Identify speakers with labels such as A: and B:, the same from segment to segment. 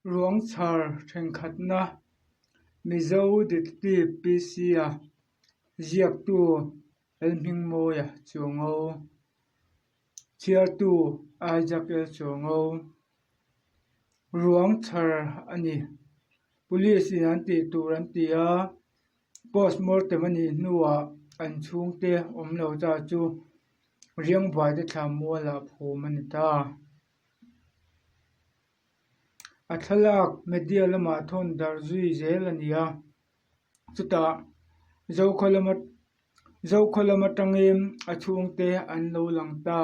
A: ruang char thenkhatna Mizo dikti pisia ziak tu elming moya chungo chiar tu ajak el chungo ruang char ani police in anti turantia postmortem ani nuwa an chungte omlo cha chu riang vai de thamwala phumanita athalak media lama thon darzui zelania chuta zokholamat tangim achungte anlo langta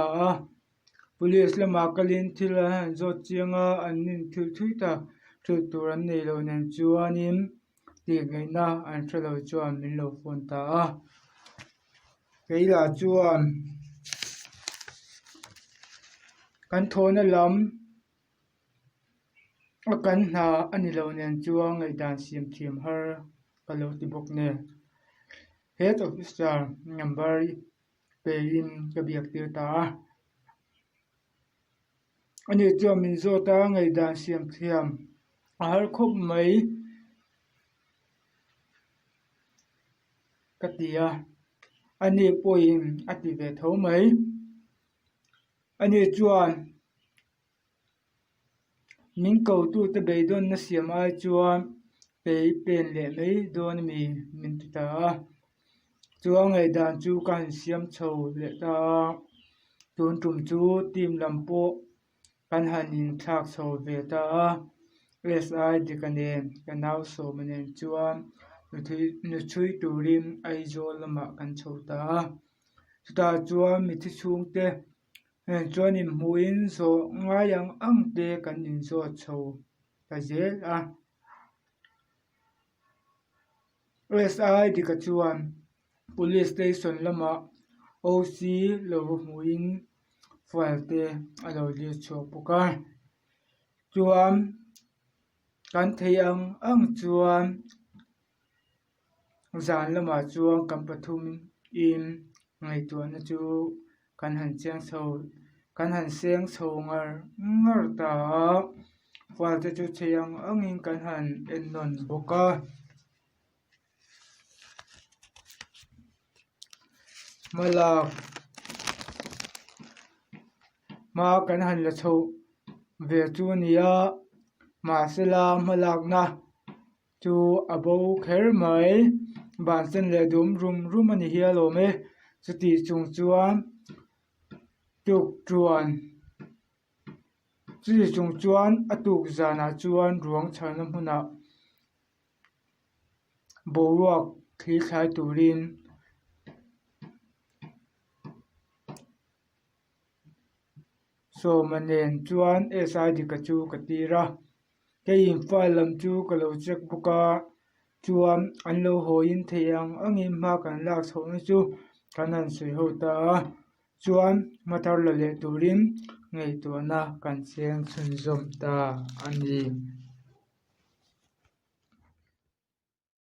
A: police lama kalin thila zo chianga anin thil thuita thil turan nei lo nen chuanin ti ngeina an thalo chuan min lo phone ta keila chuan kan thona lam kan na ani lo nen chuang ngai dan siam thiam har kalo ti bok ne head officer number pein kabiak tir ta ani chuan Mizo ta ngai dan siam thiam har khop mai katia ani poin ati ve tho mai ani chuan min ko tu te bei don na siam ai chuan pei pen le mai don mi min ta chuang ngai dan chu kan siam chho le ta tun tum chu tim lampo kan hanin thak chho ve ta SI dikanen kanau so manen chuan nu chui turin ai zol lama kan chho ta chuta chuan mi thi chungte chuan in muin so ngayang angte kan in zo chho ta zel SI dika chuan police station lama OC lo muin file te alo li chok poka chuan kan thei ang chuan zan lama chuan kan pathum in ngai tu na chu kan han seng so ngar ta file te chu theiang angin kan han en non boka malak ma kan han la chho ve chu nia ma sela malak na chu abo kher mai ban sen le dum rum ani hi lo me chuti chung chuan tuk chuan atuk zana chuan ruang charna hmuna boruak thli thlai turin so manen chuan SI dika chu katira kein file lam chu kalo check boka chuan anlo hoin theiang angin ma kan lak chhona chu kanan sui ho ta chuan matar la le turin ngei tuana kan seng chun zom ta ani